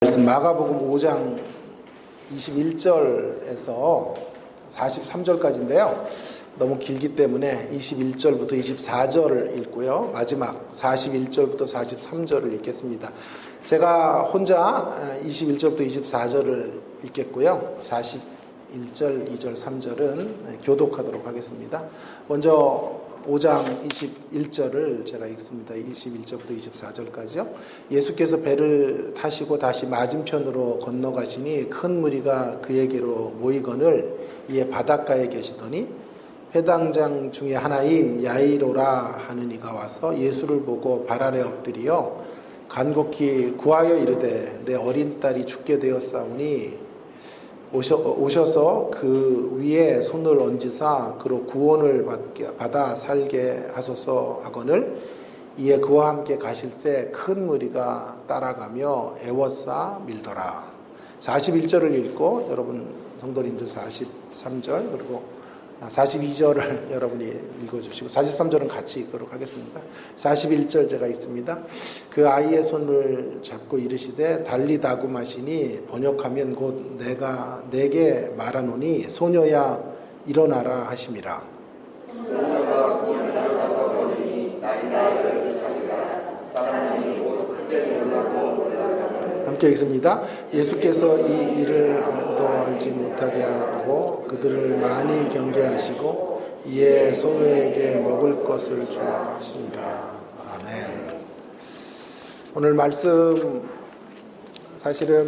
말씀 마가복음 5장 21절에서 43절까지인데요. 너무 길기 때문에 21절부터 24절을 읽고요. 마지막 41절부터 43절을 읽겠습니다. 제가 혼자 21절부터 24절을 읽겠고요. 41절, 2절, 3절은 교독하도록 하겠습니다. 먼저 5장 21절을 제가 읽습니다. 21절부터 24절까지요. 예수께서 배를 타시고 다시 맞은편으로 건너가시니 큰 무리가 그에게로 모이거늘 이에 바닷가에 계시더니 회당장 중에 하나인 야이로라 하는 이가 와서 예수를 보고 발 아래 엎드리어 간곡히 구하여 이르되 내 어린 딸이 죽게 되었사오니 오셔서 그 위에 손을 얹으사 그로 구원을 받아 살게 하소서 하거늘 이에 그와 함께 가실새 큰 무리가 따라가며 애워싸 밀더라. 41절을 읽고 여러분 성도님들 43절 그리고 42절을 여러분이 읽어주시고 43절은 같이 읽도록 하겠습니다. 41절 제가 읽습니다. 그 아이의 손을 잡고 이르시되 달리다고 마시니 번역하면 곧 내가 내게 말하노니 소녀야 일어나라 하심이라. 함께 읽습니다. 예수께서 이 일을 아무도 알지 못하게 하고 그들을 많이 경계하시고 이에 소녀에게 먹을 것을 주라 하시니라. 아멘. 오늘 말씀 사실은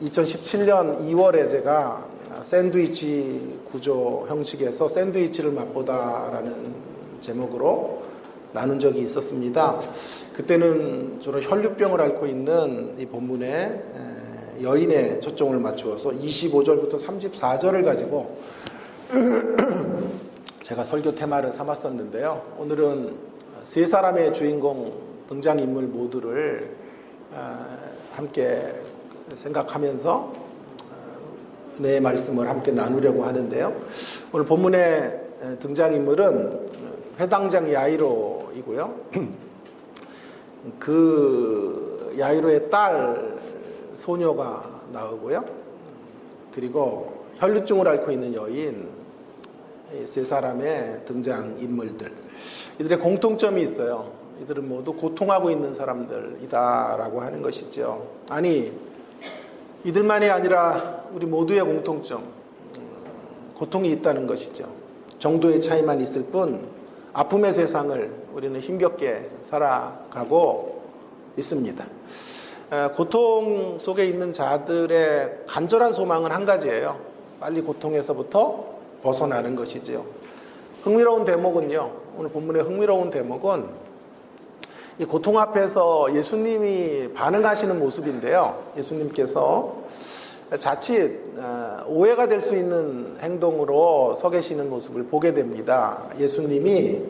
2017년 2월에 제가 샌드위치 구조 형식에서 샌드위치를 맛보다라는 제목으로 나눈 적이 있었습니다. 그때는 주로 혈류병을 앓고 있는 이 본문에 여인에 초점을 맞추어서 25절부터 34절을 가지고 제가 설교 테마를 삼았었는데요. 오늘은 세 사람의 주인공 등장인물 모두를 함께 생각하면서 내 말씀을 함께 나누려고 하는데요. 오늘 본문의 등장인물은 회당장 야이로이고요. 그 야이로의 딸 소녀가 나오고요. 그리고 혈류증을 앓고 있는 여인 세 사람의 등장인물들. 이들의 공통점이 있어요. 이들은 모두 고통하고 있는 사람들이다라고 하는 것이죠. 아니, 이들만이 아니라 우리 모두의 공통점, 고통이 있다는 것이죠. 정도의 차이만 있을 뿐 아픔의 세상을 우리는 힘겹게 살아가고 있습니다. 고통 속에 있는 자들의 간절한 소망은 한 가지예요. 빨리 고통에서부터 벗어나는 것이지요. 흥미로운 대목은요. 오늘 본문의 흥미로운 대목은 이 고통 앞에서 예수님이 반응하시는 모습인데요. 예수님께서 자칫 오해가 될 수 있는 행동으로 서 계시는 모습을 보게 됩니다. 예수님이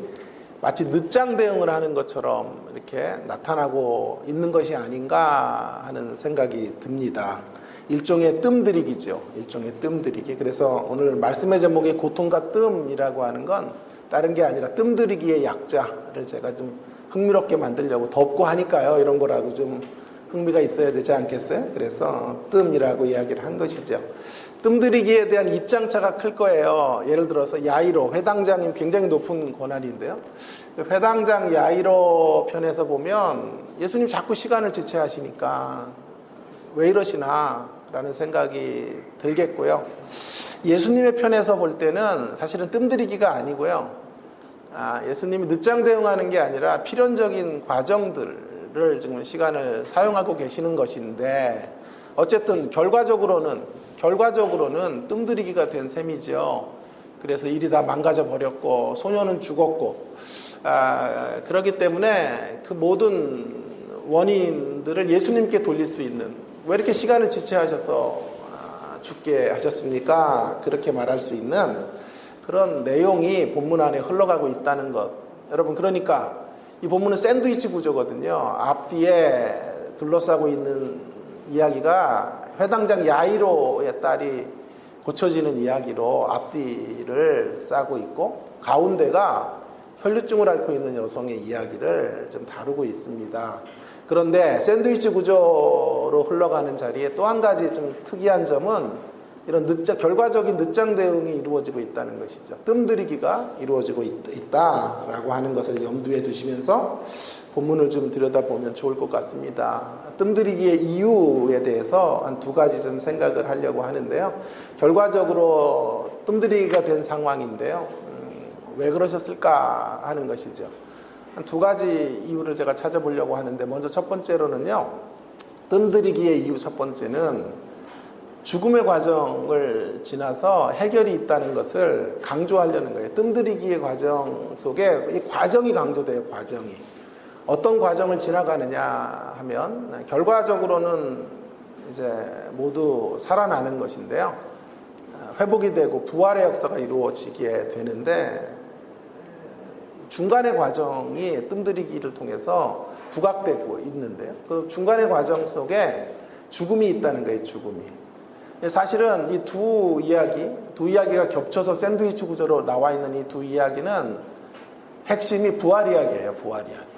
마치 늦장 대응을 하는 것처럼 이렇게 나타나고 있는 것이 아닌가 하는 생각이 듭니다. 일종의 뜸들이기죠. 일종의 뜸들이기. 그래서 오늘 말씀의 제목이 고통과 뜸이라고 하는 건 다른 게 아니라 뜸들이기의 약자를 제가 좀 흥미롭게 만들려고 덥고 하니까요. 이런 거라도 좀 흥미가 있어야 되지 않겠어요? 그래서 뜸이라고 이야기를 한 것이죠. 뜸들이기에 대한 입장차가 클 거예요. 예를 들어서 야이로, 회당장이 굉장히 높은 권한인데요. 회당장 야이로 편에서 보면 예수님 자꾸 시간을 지체하시니까 왜 이러시나 라는 생각이 들겠고요. 예수님의 편에서 볼 때는 사실은 뜸들이기가 아니고요. 예수님이 늦장 대응하는 게 아니라 필연적인 과정들을 지금 시간을 사용하고 계시는 것인데 어쨌든 결과적으로는 뜸들이기가 된 셈이죠. 그래서 일이 다 망가져 버렸고 소녀는 죽었고 그렇기 때문에 그 모든 원인들을 예수님께 돌릴 수 있는 왜 이렇게 시간을 지체하셔서 죽게 하셨습니까? 그렇게 말할 수 있는 그런 내용이 본문 안에 흘러가고 있다는 것. 여러분 그러니까 이 본문은 샌드위치 구조거든요. 앞뒤에 둘러싸고 있는 이야기가 회당장 야이로의 딸이 고쳐지는 이야기로 앞뒤를 싸고 있고 가운데가 혈류증을 앓고 있는 여성의 이야기를 좀 다루고 있습니다. 그런데 샌드위치 구조로 흘러가는 자리에 또 한 가지 좀 특이한 점은 이런 결과적인 늦장 대응이 이루어지고 있다는 것이죠. 뜸들이기가 이루어지고 있다라고 하는 것을 염두에 두시면서 본문을 좀 들여다보면 좋을 것 같습니다. 뜸들이기의 이유에 대해서 한 두 가지 좀 생각을 하려고 하는데요. 결과적으로 뜸들이기가 된 상황인데요. 왜 그러셨을까 하는 것이죠. 한 두 가지 이유를 제가 찾아보려고 하는데, 먼저 첫 번째로는요, 뜸들이기의 이유 첫 번째는 죽음의 과정을 지나서 해결이 있다는 것을 강조하려는 거예요. 뜸들이기의 과정 속에 이 과정이 강조돼요. 과정이 어떤 과정을 지나가느냐 하면 결과적으로는 이제 모두 살아나는 것인데요, 회복이 되고 부활의 역사가 이루어지게 되는데, 중간의 과정이 뜸들이기를 통해서 부각되고 있는데요, 그 중간의 과정 속에 죽음이 있다는 거예요. 죽음이. 사실은 이 두 이야기가 겹쳐서 샌드위치 구조로 나와 있는 이 두 이야기는 핵심이 부활 이야기예요. 부활 이야기.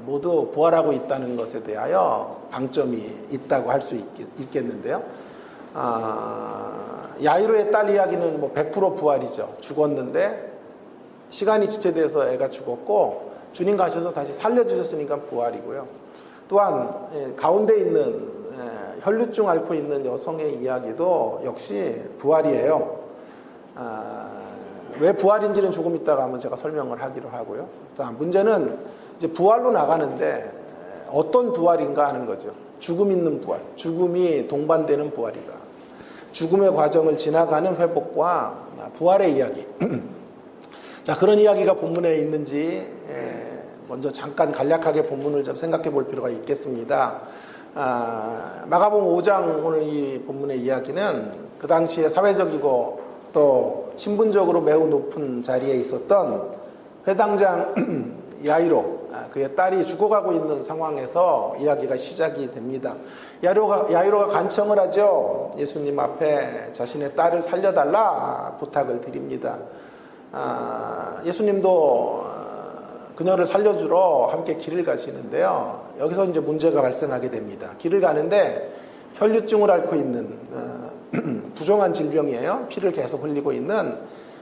모두 부활하고 있다는 것에 대하여 방점이 있다고 할 수 있겠는데요. 야이로의 딸 이야기는 뭐 100% 부활이죠. 죽었는데 시간이 지체돼서 애가 죽었고 주님 가셔서 다시 살려주셨으니까 부활이고요. 또한 가운데 있는 혈류증 앓고 있는 여성의 이야기도 역시 부활이에요. 왜 부활인지는 조금 이따가 한번 제가 설명을 하기로 하고요. 자, 문제는 이제 부활로 나가는데 어떤 부활인가 하는 거죠. 죽음 있는 부활, 죽음이 동반되는 부활이다. 죽음의 과정을 지나가는 회복과 부활의 이야기. 자, 그런 이야기가 본문에 있는지 먼저 잠깐 간략하게 본문을 좀 생각해 볼 필요가 있겠습니다. 마가복음 5장 오늘 이 본문의 이야기는 그 당시에 사회적이고 또 신분적으로 매우 높은 자리에 있었던 회당장 야이로, 그의 딸이 죽어가고 있는 상황에서 이야기가 시작이 됩니다. 야이로가 간청을 하죠. 예수님 앞에 자신의 딸을 살려달라 부탁을 드립니다. 예수님도 그녀를 살려주러 함께 길을 가시는데요, 여기서 이제 문제가 발생하게 됩니다. 길을 가는데 혈류증을 앓고 있는 부종한 질병이에요. 피를 계속 흘리고 있는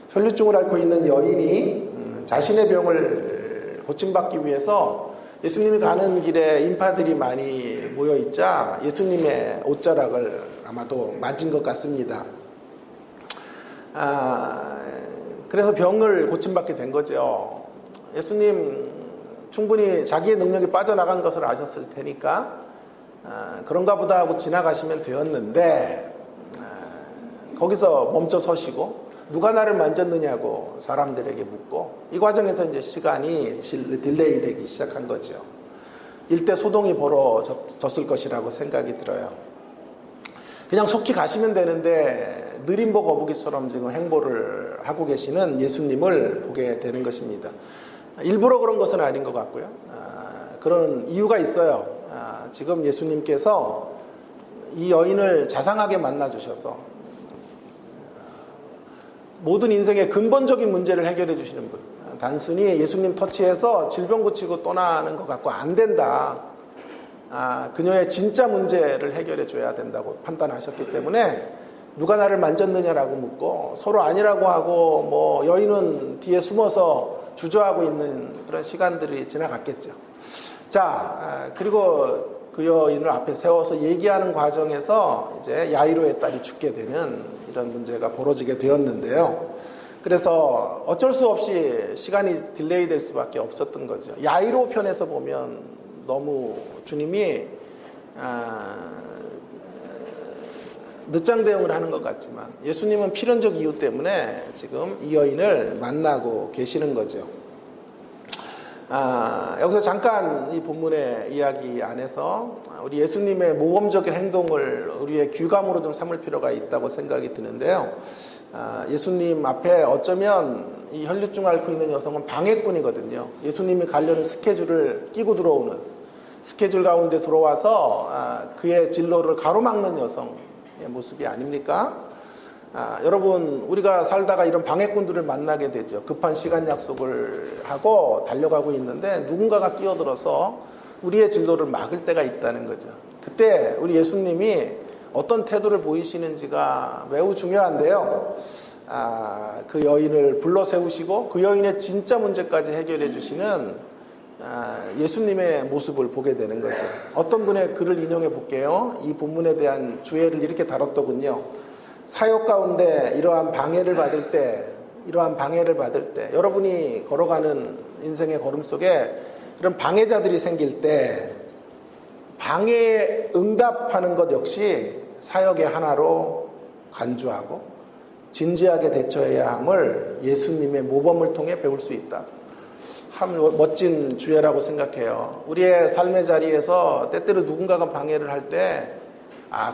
혈류증을 앓고 있는 여인이 자신의 병을 고침받기 위해서 예수님이 가는 길에 인파들이 많이 모여있자 예수님의 옷자락을 아마도 맞은 것 같습니다. 그래서 병을 고침받게 된 거죠. 예수님 충분히 자기의 능력이 빠져나간 것을 아셨을 테니까 그런가 보다 하고 지나가시면 되었는데, 거기서 멈춰 서시고 누가 나를 만졌느냐고 사람들에게 묻고, 이 과정에서 이제 시간이 딜레이 되기 시작한 거죠. 일대 소동이 벌어졌을 것이라고 생각이 들어요. 그냥 속히 가시면 되는데 느림보 거북이처럼 지금 행보를 하고 계시는 예수님을 보게 되는 것입니다. 일부러 그런 것은 아닌 것 같고요. 그런 이유가 있어요. 지금 예수님께서 이 여인을 자상하게 만나주셔서 모든 인생의 근본적인 문제를 해결해 주시는 분. 단순히 예수님 터치해서 질병 고치고 떠나는 것 같고 안 된다. 그녀의 진짜 문제를 해결해 줘야 된다고 판단하셨기 때문에 누가 나를 만졌느냐라고 묻고, 서로 아니라고 하고 뭐 여인은 뒤에 숨어서 주저하고 있는 그런 시간들이 지나갔겠죠. 자, 그리고 그 여인을 앞에 세워서 얘기하는 과정에서 이제 야이로의 딸이 죽게 되는 이런 문제가 벌어지게 되었는데요. 그래서 어쩔 수 없이 시간이 딜레이 될 수밖에 없었던 거죠. 야이로 편에서 보면 너무 주님이 늦장 대응을 하는 것 같지만, 예수님은 필연적 이유 때문에 지금 이 여인을 만나고 계시는 거죠. 여기서 잠깐 이 본문의 이야기 안에서 우리 예수님의 모범적인 행동을 우리의 귀감으로 좀 삼을 필요가 있다고 생각이 드는데요. 예수님 앞에 어쩌면 이 혈류증 앓고 있는 여성은 방해꾼이거든요. 예수님이 가려는 스케줄을 끼고 들어오는, 스케줄 가운데 들어와서 그의 진로를 가로막는 여성의 모습이 아닙니까? 여러분, 우리가 살다가 이런 방해꾼들을 만나게 되죠. 급한 시간 약속을 하고 달려가고 있는데 누군가가 끼어들어서 우리의 진로를 막을 때가 있다는 거죠. 그때 우리 예수님이 어떤 태도를 보이시는지가 매우 중요한데요. 그 여인을 불러 세우시고 그 여인의 진짜 문제까지 해결해 주시는 예수님의 모습을 보게 되는 거죠. 어떤 분의 글을 인용해 볼게요. 이 본문에 대한 주해를 이렇게 다뤘더군요. 사역 가운데 이러한 방해를 받을 때 여러분이 걸어가는 인생의 걸음 속에 이런 방해자들이 생길 때 방해에 응답하는 것 역시 사역의 하나로 간주하고 진지하게 대처해야 함을 예수님의 모범을 통해 배울 수 있다. 참 멋진 주예라고 생각해요. 우리의 삶의 자리에서 때때로 누군가가 방해를 할 때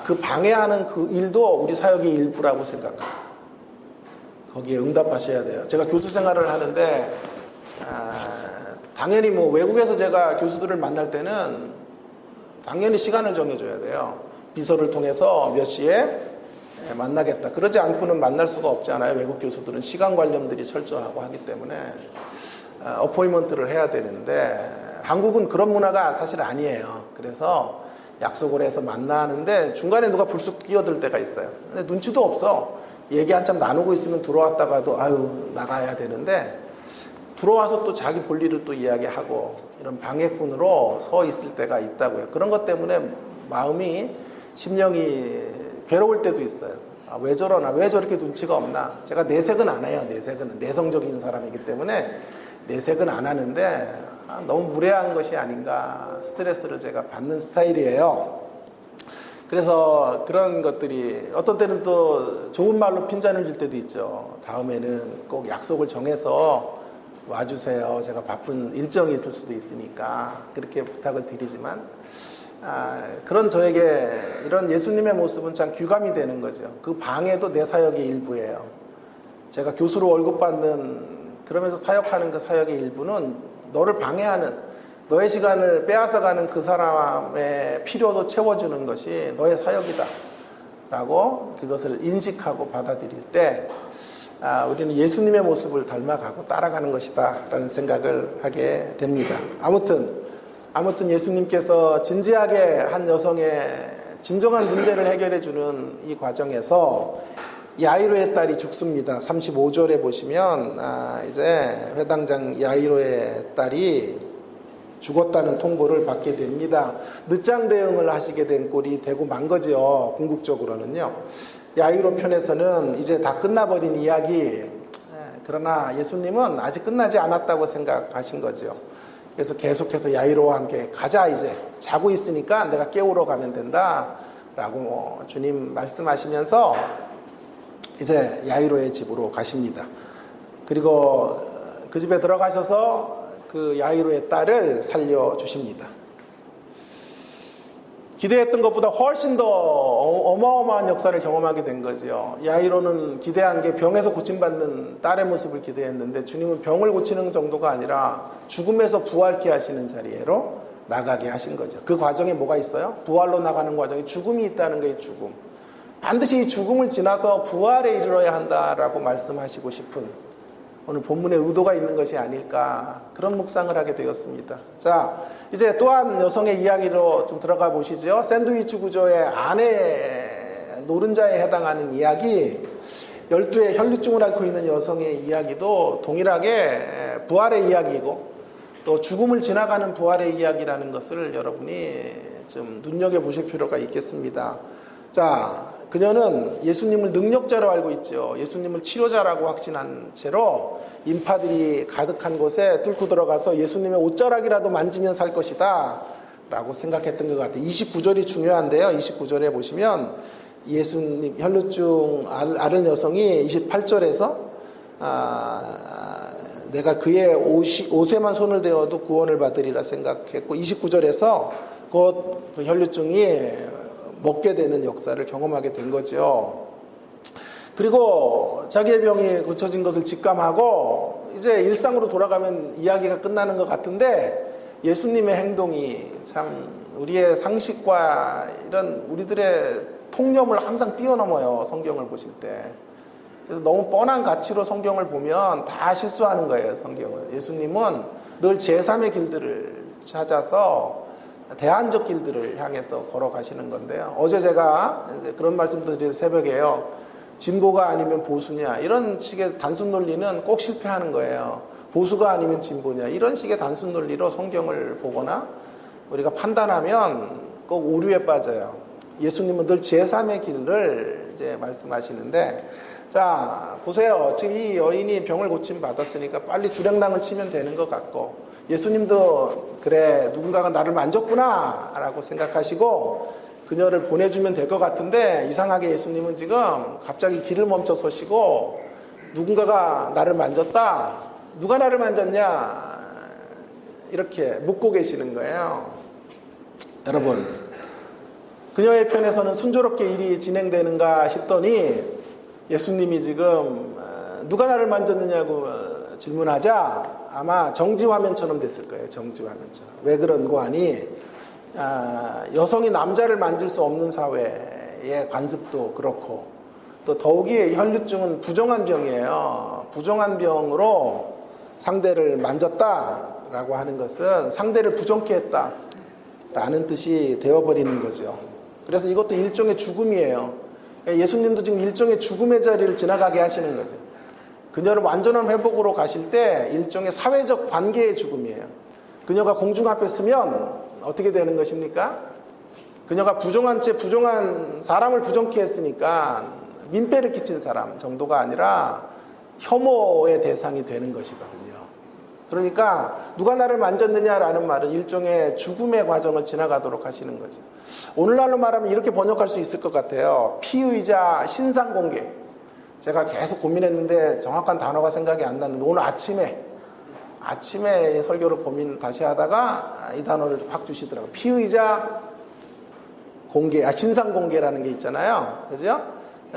그 방해하는 그 일도 우리 사역의 일부라고 생각합니다. 거기에 응답하셔야 돼요. 제가 교수 생활을 하는데 당연히 외국에서 제가 교수들을 만날 때는 당연히 시간을 정해줘야 돼요. 비서를 통해서 몇 시에 만나겠다. 그러지 않고는 만날 수가 없잖아요. 외국 교수들은 시간 관념들이 철저하고 하기 때문에 어포인먼트를 해야 되는데 한국은 그런 문화가 사실 아니에요. 그래서 약속을 해서 만나는데 중간에 누가 불쑥 끼어들 때가 있어요. 근데 눈치도 없어. 얘기 한참 나누고 있으면 들어왔다가도 나가야 되는데 들어와서 또 자기 볼일을 또 이야기하고 이런 방해꾼으로 서 있을 때가 있다고요. 그런 것 때문에 마음이 심령이 괴로울 때도 있어요. 왜 저러나, 왜 저렇게 눈치가 없나. 제가 내색은 안 해요. 내색은 내성적인 사람이기 때문에 내색은 안 하는데 너무 무례한 것이 아닌가 스트레스를 제가 받는 스타일이에요. 그래서 그런 것들이 어떤 때는 또 좋은 말로 핀잔을 줄 때도 있죠. 다음에는 꼭 약속을 정해서 와주세요. 제가 바쁜 일정이 있을 수도 있으니까 그렇게 부탁을 드리지만 그런 저에게 이런 예수님의 모습은 참 귀감이 되는 거죠. 그 방해도 내 사역의 일부예요. 제가 교수로 월급 받는 그러면서 사역하는 그 사역의 일부는 너를 방해하는 너의 시간을 빼앗아가는 그 사람의 필요도 채워주는 것이 너의 사역이다 라고 그것을 인식하고 받아들일 때 우리는 예수님의 모습을 닮아가고 따라가는 것이다 라는 생각을 하게 됩니다. 아무튼 예수님께서 진지하게 한 여성의 진정한 문제를 해결해 주는 이 과정에서 야이로의 딸이 죽습니다. 35절에 보시면 이제 회당장 야이로의 딸이 죽었다는 통보를 받게 됩니다. 늦장 대응을 하시게 된 꼴이 되고 만 거죠. 궁극적으로는요. 야이로 편에서는 이제 다 끝나버린 이야기. 그러나 예수님은 아직 끝나지 않았다고 생각하신 거죠. 그래서 계속해서 야이로와 함께 가자, 이제 자고 있으니까 내가 깨우러 가면 된다 라고 주님 말씀하시면서 이제 야이로의 집으로 가십니다. 그리고 그 집에 들어가셔서 그 야이로의 딸을 살려주십니다. 기대했던 것보다 훨씬 더 어마어마한 역사를 경험하게 된 거죠. 야이로는 기대한 게 병에서 고침받는 딸의 모습을 기대했는데 주님은 병을 고치는 정도가 아니라 죽음에서 부활케 하시는 자리로 나가게 하신 거죠. 그 과정에 뭐가 있어요? 부활로 나가는 과정에 죽음이 있다는 거예요. 죽음. 반드시 이 죽음을 지나서 부활에 이르러야 한다라고 말씀하시고 싶은 오늘 본문의 의도가 있는 것이 아닐까 그런 묵상을 하게 되었습니다. 자, 이제 또한 여성의 이야기로 좀 들어가 보시죠. 샌드위치 구조의 아내 노른자에 해당하는 이야기, 12의 혈류증을 앓고 있는 여성의 이야기도 동일하게 부활의 이야기이고 또 죽음을 지나가는 부활의 이야기라는 것을 여러분이 좀 눈여겨보실 필요가 있겠습니다. 자, 그녀는 예수님을 능력자로 알고 있죠. 예수님을 치료자라고 확신한 채로 인파들이 가득한 곳에 뚫고 들어가서 예수님의 옷자락이라도 만지면 살 것이다 라고 생각했던 것 같아요. 29절이 중요한데요. 29절에 보시면 예수님 혈루증 앓은 여성이 28절에서 내가 그의 옷에만 손을 대어도 구원을 받으리라 생각했고 29절에서 곧 그 혈루증이 먹게 되는 역사를 경험하게 된 거죠. 그리고 자기의 병이 고쳐진 것을 직감하고 이제 일상으로 돌아가면 이야기가 끝나는 것 같은데 예수님의 행동이 참 우리의 상식과 이런 우리들의 통념을 항상 뛰어넘어요. 성경을 보실 때. 그래서 너무 뻔한 가치로 성경을 보면 다 실수하는 거예요. 성경을. 예수님은 늘 제3의 길들을 찾아서 대안적 길들을 향해서 걸어가시는 건데요. 어제 제가 이제 그런 말씀도 드린 새벽에요. 진보가 아니면 보수냐 이런 식의 단순 논리는 꼭 실패하는 거예요. 보수가 아니면 진보냐 이런 식의 단순 논리로 성경을 보거나 우리가 판단하면 꼭 오류에 빠져요. 예수님은 늘 제3의 길을 이제 말씀하시는데, 자 보세요. 지금 이 여인이 병을 고침 받았으니까 빨리 주량당을 치면 되는 것 같고, 예수님도 그래 누군가가 나를 만졌구나 라고 생각하시고 그녀를 보내주면 될 것 같은데, 이상하게 예수님은 지금 갑자기 길을 멈춰 서시고 누군가가 나를 만졌다, 누가 나를 만졌냐 이렇게 묻고 계시는 거예요. 여러분, 그녀의 편에서는 순조롭게 일이 진행되는가 싶더니 예수님이 지금 누가 나를 만졌느냐고 질문하자 아마 정지화면처럼 됐을 거예요. 정지화면처럼. 왜 그런고 하니 여성이 남자를 만질 수 없는 사회의 관습도 그렇고, 또 더욱이 혈류증은 부정한 병이에요. 부정한 병으로 상대를 만졌다라고 하는 것은 상대를 부정케 했다라는 뜻이 되어버리는 거죠. 그래서 이것도 일종의 죽음이에요. 예수님도 지금 일종의 죽음의 자리를 지나가게 하시는 거죠. 그녀를 완전한 회복으로 가실 때 일종의 사회적 관계의 죽음이에요. 그녀가 공중 앞에 서면 어떻게 되는 것입니까? 그녀가 부정한 채 부정한 사람을 부정케 했으니까 민폐를 끼친 사람 정도가 아니라 혐오의 대상이 되는 것이거든요. 그러니까 누가 나를 만졌느냐라는 말은 일종의 죽음의 과정을 지나가도록 하시는 거죠. 오늘날로 말하면 이렇게 번역할 수 있을 것 같아요. 피의자 신상공개. 제가 계속 고민했는데 정확한 단어가 생각이 안 났는데, 오늘 아침에 설교를 고민 다시 하다가 이 단어를 확 주시더라고요. 피의자 공개, 신상공개라는 게 있잖아요. 그죠?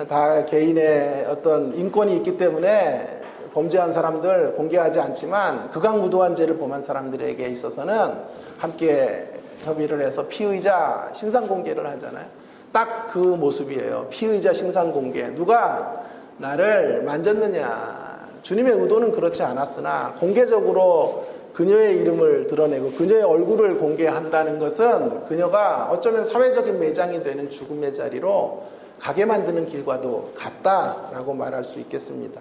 다 개인의 어떤 인권이 있기 때문에 범죄한 사람들 공개하지 않지만 극악무도한 죄를 범한 사람들에게 있어서는 함께 협의를 해서 피의자 신상공개를 하잖아요. 딱 그 모습이에요. 피의자 신상공개. 누가 나를 만졌느냐. 주님의 의도는 그렇지 않았으나 공개적으로 그녀의 이름을 드러내고 그녀의 얼굴을 공개한다는 것은 그녀가 어쩌면 사회적인 매장이 되는 죽음의 자리로 가게 만드는 길과도 같다라고 말할 수 있겠습니다.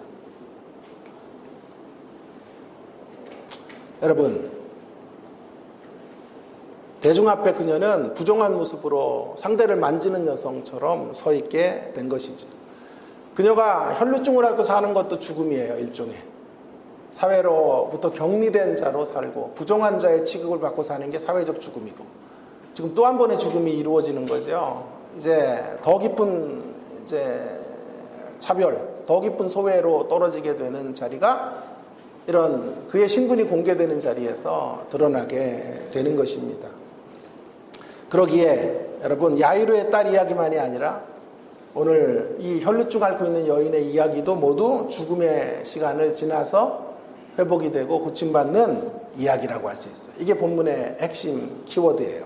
여러분, 대중 앞에 그녀는 부정한 모습으로 상대를 만지는 여성처럼 서 있게 된 것이죠. 그녀가 혈루증을 앓고 사는 것도 죽음이에요. 일종의 사회로부터 격리된 자로 살고 부정한 자의 취급을 받고 사는 게 사회적 죽음이고, 지금 또 한 번의 죽음이 이루어지는 거죠. 이제 더 깊은 차별, 더 깊은 소외로 떨어지게 되는 자리가 이런 그의 신분이 공개되는 자리에서 드러나게 되는 것입니다. 그러기에 여러분, 야이로의 딸 이야기만이 아니라 오늘 이 혈루증 앓고 있는 여인의 이야기도 모두 죽음의 시간을 지나서 회복이 되고 고침받는 이야기라고 할 수 있어요. 이게 본문의 핵심 키워드예요.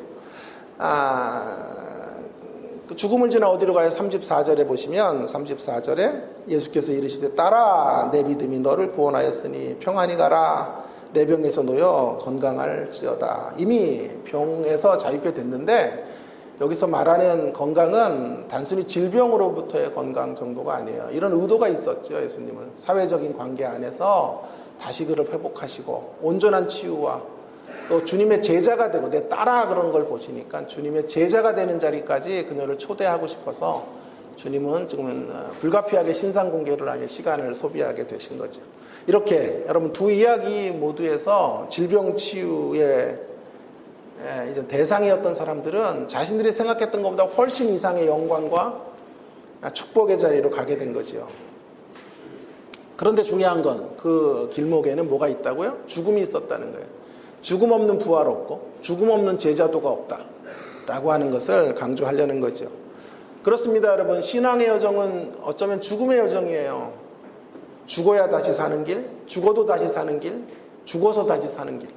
죽음을 지나 어디로 가요? 34절에 보시면 34절에 예수께서 이르시되 딸아 내 믿음이 너를 구원하였으니 평안히 가라 내 병에서 놓여 건강할지어다. 이미 병에서 자유케 됐는데 여기서 말하는 건강은 단순히 질병으로부터의 건강 정도가 아니에요. 이런 의도가 있었죠. 예수님은 사회적인 관계 안에서 다시 그를 회복하시고 온전한 치유와 또 주님의 제자가 되고, 내 딸아 그런 걸 보시니까 주님의 제자가 되는 자리까지 그녀를 초대하고 싶어서 주님은 지금은 불가피하게 신상공개를 하며 시간을 소비하게 되신 거죠. 이렇게 여러분, 두 이야기 모두에서 질병 치유의 이제 대상이었던 사람들은 자신들이 생각했던 것보다 훨씬 이상의 영광과 축복의 자리로 가게 된 거죠. 그런데 중요한 건 그 길목에는 뭐가 있다고요? 죽음이 있었다는 거예요. 죽음 없는 부활 없고 죽음 없는 제자도가 없다 라고 하는 것을 강조하려는 거죠. 그렇습니다. 여러분, 신앙의 여정은 어쩌면 죽음의 여정이에요. 죽어야 다시 사는 길, 죽어도 다시 사는 길, 죽어서 다시 사는 길.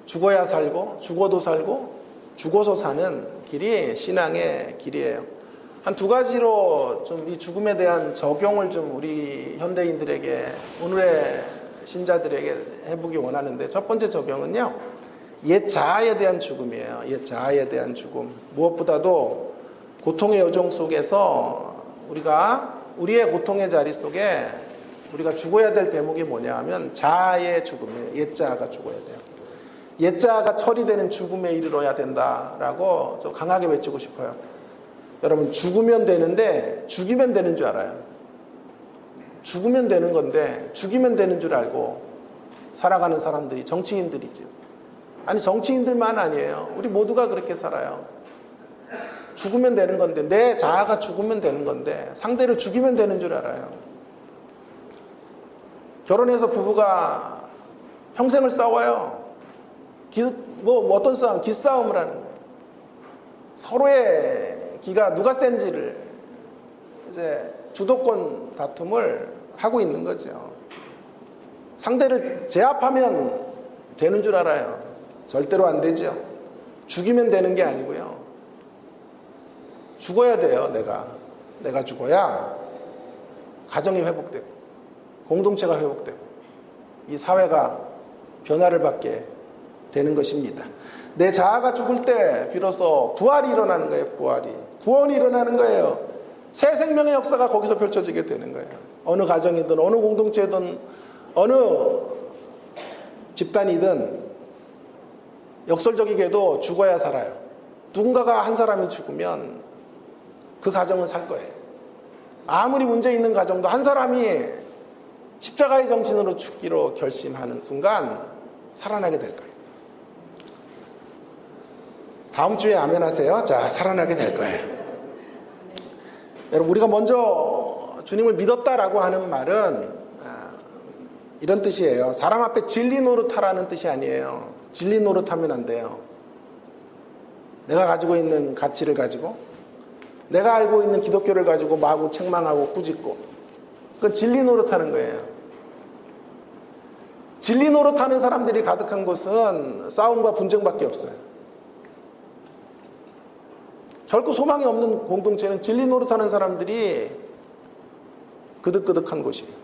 죽어야 살고 죽어도 살고 죽어서 사는 길이 신앙의 길이에요. 한 두 가지로 좀 이 죽음에 대한 적용을 좀 우리 현대인들에게, 오늘의 신자들에게 해보기 원하는데, 첫 번째 적용은요, 옛 자아에 대한 죽음이에요. 옛 자아에 대한 죽음. 무엇보다도 고통의 여정 속에서 우리의 고통의 자리 속에 우리가 죽어야 될 대목이 뭐냐 하면 자아의 죽음이에요. 옛 자아가 죽어야 돼요. 옛 자아가 처리되는 죽음에 이르러야 된다라고 좀 강하게 외치고 싶어요. 여러분, 죽으면 되는데 죽이면 되는 줄 알아요. 죽으면 되는 건데 죽이면 되는 줄 알고 살아가는 사람들이 정치인들이죠. 아니, 정치인들만 아니에요. 우리 모두가 그렇게 살아요. 죽으면 되는 건데, 내 자아가 죽으면 되는 건데 상대를 죽이면 되는 줄 알아요. 결혼해서 부부가 평생을 싸워요. 어떤 싸움? 기싸움을 하는 거예요. 서로의 기가 누가 센지를 이제 주도권 다툼을 하고 있는 거죠. 상대를 제압하면 되는 줄 알아요. 절대로 안 되죠. 죽이면 되는 게 아니고요. 죽어야 돼요. 내가 죽어야 가정이 회복되고 공동체가 회복되고 이 사회가 변화를 받게 되는 것입니다. 내 자아가 죽을 때 비로소 부활이 일어나는 거예요. 구원이 일어나는 거예요. 새 생명의 역사가 거기서 펼쳐지게 되는 거예요. 어느 가정이든 어느 공동체든 어느 집단이든 역설적이게도 죽어야 살아요. 누군가가 한 사람이 죽으면 그 가정은 살 거예요. 아무리 문제 있는 가정도 한 사람이 십자가의 정신으로 죽기로 결심하는 순간 살아나게 될 거예요. 다음 주에 아멘 하세요. 자, 살아나게 될 거예요. 여러분, 우리가 먼저 주님을 믿었다라고 하는 말은 이런 뜻이에요. 사람 앞에 진리 노릇하라는 뜻이 아니에요. 진리 노릇하면 안 돼요. 내가 가지고 있는 가치를 가지고 내가 알고 있는 기독교를 가지고 마구 책망하고 꾸짖고 그건 진리 노릇하는 거예요. 진리 노릇하는 사람들이 가득한 곳은 싸움과 분쟁밖에 없어요. 결코 소망이 없는 공동체는 진리 노릇하는 사람들이 그득그득한 곳이에요.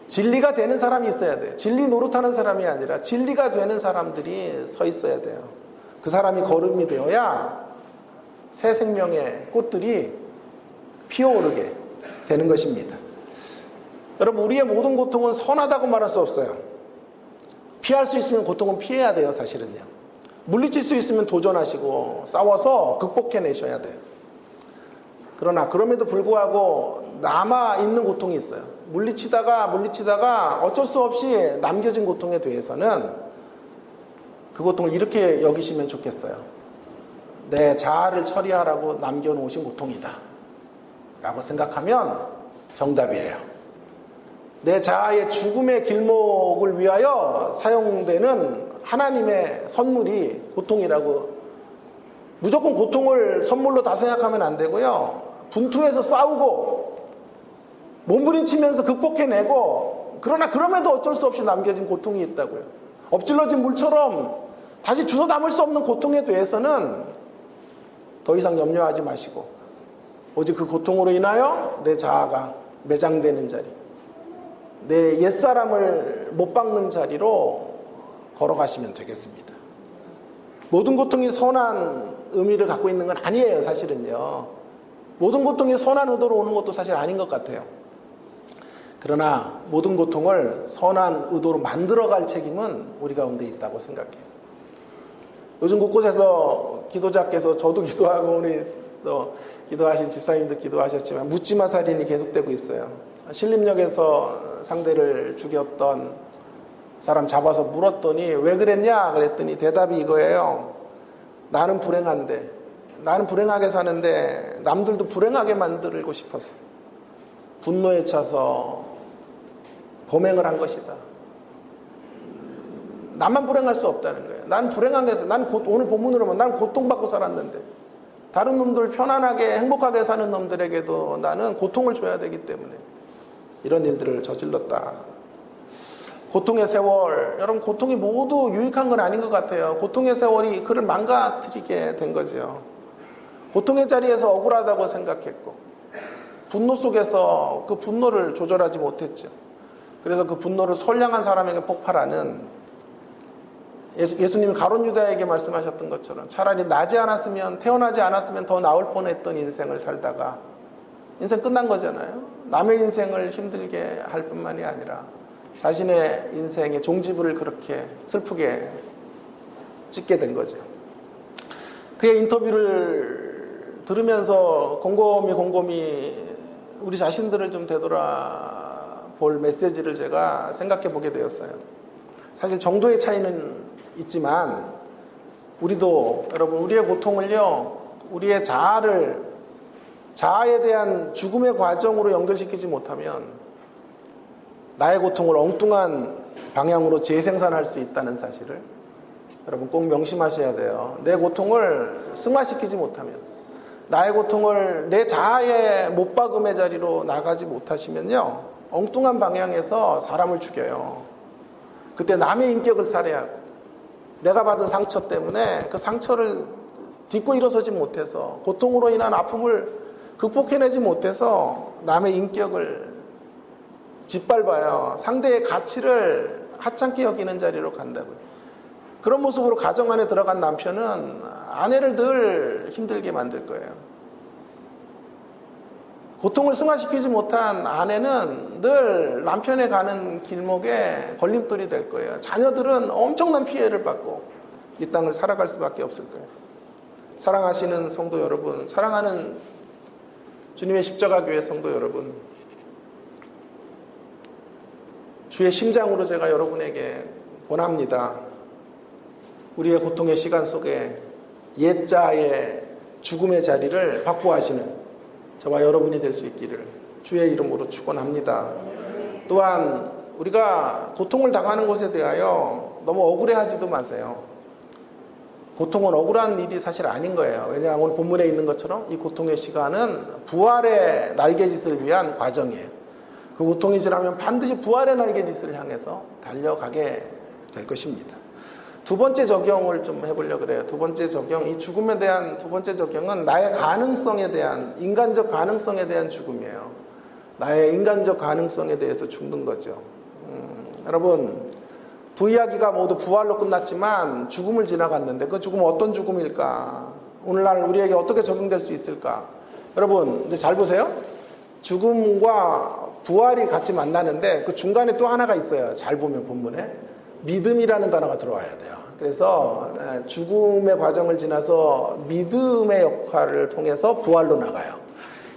진리가 되는 사람이 있어야 돼요. 진리 노릇하는 사람이 아니라 진리가 되는 사람들이 서 있어야 돼요. 그 사람이 거름이 되어야 새 생명의 꽃들이 피어오르게 되는 것입니다. 여러분, 우리의 모든 고통은 선하다고 말할 수 없어요. 피할 수 있으면 고통은 피해야 돼요. 사실은요. 물리칠 수 있으면 도전하시고 싸워서 극복해내셔야 돼요. 그러나 그럼에도 불구하고 남아있는 고통이 있어요. 물리치다가 어쩔 수 없이 남겨진 고통에 대해서는 그 고통을 이렇게 여기시면 좋겠어요. 내 자아를 처리하라고 남겨놓으신 고통이다 라고 생각하면 정답이에요. 내 자아의 죽음의 길목을 위하여 사용되는 하나님의 선물이 고통이라고, 무조건 고통을 선물로 다 생각하면 안 되고요. 분투해서 싸우고 몸부림치면서 극복해내고, 그러나 그럼에도 어쩔 수 없이 남겨진 고통이 있다고요. 엎질러진 물처럼 다시 주워 담을 수 없는 고통에 대해서는 더 이상 염려하지 마시고 오직 그 고통으로 인하여 내 자아가 매장되는 자리, 내 옛사람을 못 박는 자리로 걸어가시면 되겠습니다. 모든 고통이 선한 의미를 갖고 있는 건 아니에요. 사실은요. 모든 고통이 선한 의도로 오는 것도 사실 아닌 것 같아요. 그러나 모든 고통을 선한 의도로 만들어갈 책임은 우리 가운데 있다고 생각해요. 요즘 곳곳에서 기도자께서, 저도 기도하고 우리 또 기도하신 집사님도 기도하셨지만 묻지마 살인이 계속되고 있어요. 신림역에서 상대를 죽였던 사람 잡아서 물었더니 왜 그랬냐 그랬더니 대답이 이거예요. 나는 불행한데, 나는 불행하게 사는데 남들도 불행하게 만들고 싶어서 분노에 차서 범행을 한 것이다. 나만 불행할 수 없다는 거예요. 난 불행하게 해서, 오늘 본문으로 보면 난 고통받고 살았는데 다른 놈들 편안하게 행복하게 사는 놈들에게도 나는 고통을 줘야 되기 때문에 이런 일들을 저질렀다. 고통의 세월, 여러분, 고통이 모두 유익한 건 아닌 것 같아요. 고통의 세월이 그를 망가뜨리게 된 거죠. 고통의 자리에서 억울하다고 생각했고 분노 속에서 그 분노를 조절하지 못했죠. 그래서 그 분노를 선량한 사람에게 폭발하는 예수님이 가룟 유다에게 말씀하셨던 것처럼 차라리 태어나지 않았으면 더 나을 뻔했던 인생을 살다가 인생 끝난 거잖아요. 남의 인생을 힘들게 할 뿐만이 아니라 자신의 인생의 종지부를 그렇게 슬프게 찍게 된 거죠. 그의 인터뷰를 들으면서 곰곰이 우리 자신들을 좀 되돌아볼 메시지를 제가 생각해 보게 되었어요. 사실 정도의 차이는 있지만 우리도 여러분 우리의 고통을요, 우리의 자아에 대한 죽음의 과정으로 연결시키지 못하면 나의 고통을 엉뚱한 방향으로 재생산할 수 있다는 사실을 여러분 꼭 명심하셔야 돼요. 내 고통을 승화시키지 못하면, 나의 고통을 내 자아의 못박음의 자리로 나가지 못하시면요, 엉뚱한 방향에서 사람을 죽여요. 그때 남의 인격을 살해하고 내가 받은 상처 때문에 그 상처를 딛고 일어서지 못해서 고통으로 인한 아픔을 극복해내지 못해서 남의 인격을 짓밟아요. 상대의 가치를 하찮게 여기는 자리로 간다고요. 그런 모습으로 가정 안에 들어간 남편은 아내를 늘 힘들게 만들 거예요. 고통을 승화시키지 못한 아내는 늘 남편의 가는 길목에 걸림돌이 될 거예요. 자녀들은 엄청난 피해를 받고 이 땅을 살아갈 수밖에 없을 거예요. 사랑하시는 성도 여러분, 사랑하는 주님의 십자가교회 성도 여러분, 주의 심장으로 제가 여러분에게 권합니다. 우리의 고통의 시간 속에 옛자의 죽음의 자리를 확보하시는 저와 여러분이 될 수 있기를 주의 이름으로 축원합니다. 또한 우리가 고통을 당하는 것에 대하여 너무 억울해하지도 마세요. 고통은 억울한 일이 사실 아닌 거예요. 왜냐하면 오늘 본문에 있는 것처럼 이 고통의 시간은 부활의 날개짓을 위한 과정이에요. 그 고통이 지나면 반드시 부활의 날개짓을 향해서 달려가게 될 것입니다. 두 번째 적용을 좀 해보려고 그래요. 두 번째 적용, 이 죽음에 대한 두 번째 적용은 나의 가능성에 대한, 인간적 가능성에 대한 죽음이에요. 나의 인간적 가능성에 대해서 죽는 거죠. 여러분, 두 이야기가 모두 부활로 끝났지만 죽음을 지나갔는데 그 죽음은 어떤 죽음일까? 오늘날 우리에게 어떻게 적용될 수 있을까? 여러분, 근데 잘 보세요. 죽음과 부활이 같이 만나는데 그 중간에 또 하나가 있어요. 잘 보면 본문에 믿음이라는 단어가 들어와야 돼요. 그래서 죽음의 과정을 지나서 믿음의 역할을 통해서 부활로 나가요.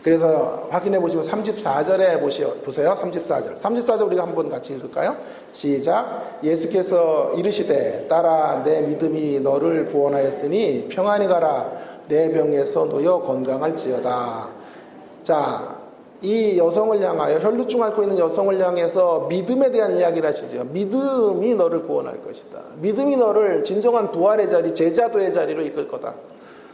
그래서 확인해 보시면 34절에 보세요. 34절 우리가 한번 같이 읽을까요? 시작. 예수께서 이르시되 딸아 내 믿음이 너를 구원하였으니 평안히 가라 내 병에서 놓여 건강할지어다. 자, 이 여성을 향하여, 혈루증 앓고 있는 여성을 향해서 믿음에 대한 이야기를 하시죠. 믿음이 너를 구원할 것이다. 믿음이 너를 진정한 부활의 자리, 제자도의 자리로 이끌 거다.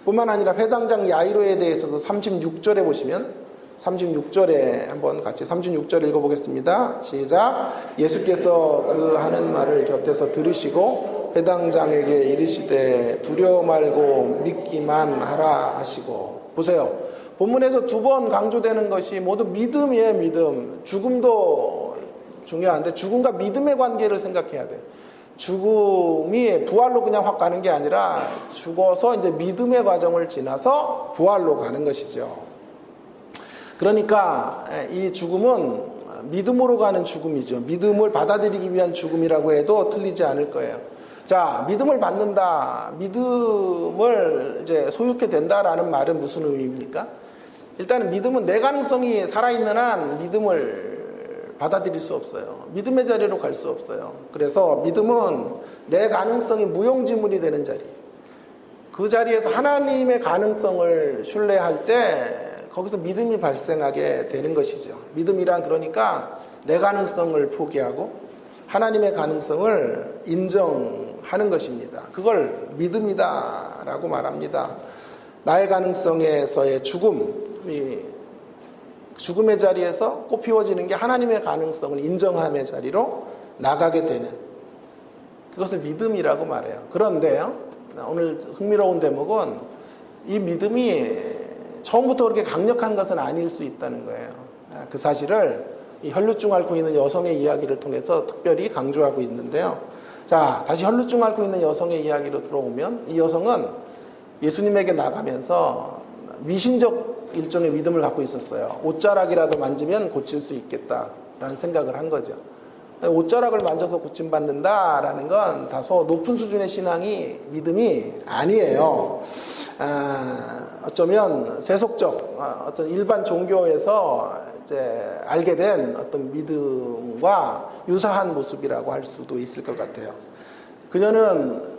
뿐만 아니라 회당장 야이로에 대해서도 36절에 보시면 36절에 한번 같이 36절 읽어보겠습니다. 시작. 예수께서 그 하는 말을 곁에서 들으시고 회당장에게 이르시되 두려워 말고 믿기만 하라 하시고. 보세요. 본문에서 두 번 강조되는 것이 모두 믿음이에요. 믿음. 죽음도 중요한데 죽음과 믿음의 관계를 생각해야 돼요. 죽음이 부활로 그냥 확 가는 게 아니라 죽어서 이제 믿음의 과정을 지나서 부활로 가는 것이죠. 그러니까 이 죽음은 믿음으로 가는 죽음이죠. 믿음을 받아들이기 위한 죽음이라고 해도 틀리지 않을 거예요. 자, 믿음을 받는다, 믿음을 이제 소유케 된다라는 말은 무슨 의미입니까? 일단은 믿음은 내 가능성이 살아있는 한 믿음을 받아들일 수 없어요. 믿음의 자리로 갈 수 없어요. 그래서 믿음은 내 가능성이 무용지물이 되는 자리. 그 자리에서 하나님의 가능성을 신뢰할 때 거기서 믿음이 발생하게 되는 것이죠. 믿음이란 그러니까 내 가능성을 포기하고 하나님의 가능성을 인정하는 것입니다. 그걸 믿음이다라고 말합니다. 나의 가능성에서의 죽음의 자리에서 꽃피워지는 게 하나님의 가능성을 인정함의 자리로 나가게 되는, 그것을 믿음이라고 말해요. 그런데요, 오늘 흥미로운 대목은 이 믿음이 처음부터 그렇게 강력한 것은 아닐 수 있다는 거예요. 그 사실을 이 혈루증 앓고 있는 여성의 이야기를 통해서 특별히 강조하고 있는데요. 자, 다시 혈루증 앓고 있는 여성의 이야기로 들어오면 이 여성은 예수님에게 나가면서 미신적 일종의 믿음을 갖고 있었어요. 옷자락이라도 만지면 고칠 수 있겠다라는 생각을 한 거죠. 옷자락을 만져서 고침받는다라는 건 다소 높은 수준의 믿음이 아니에요. 어쩌면 세속적 어떤 일반 종교에서 이제 알게 된 어떤 믿음과 유사한 모습이라고 할 수도 있을 것 같아요. 그녀는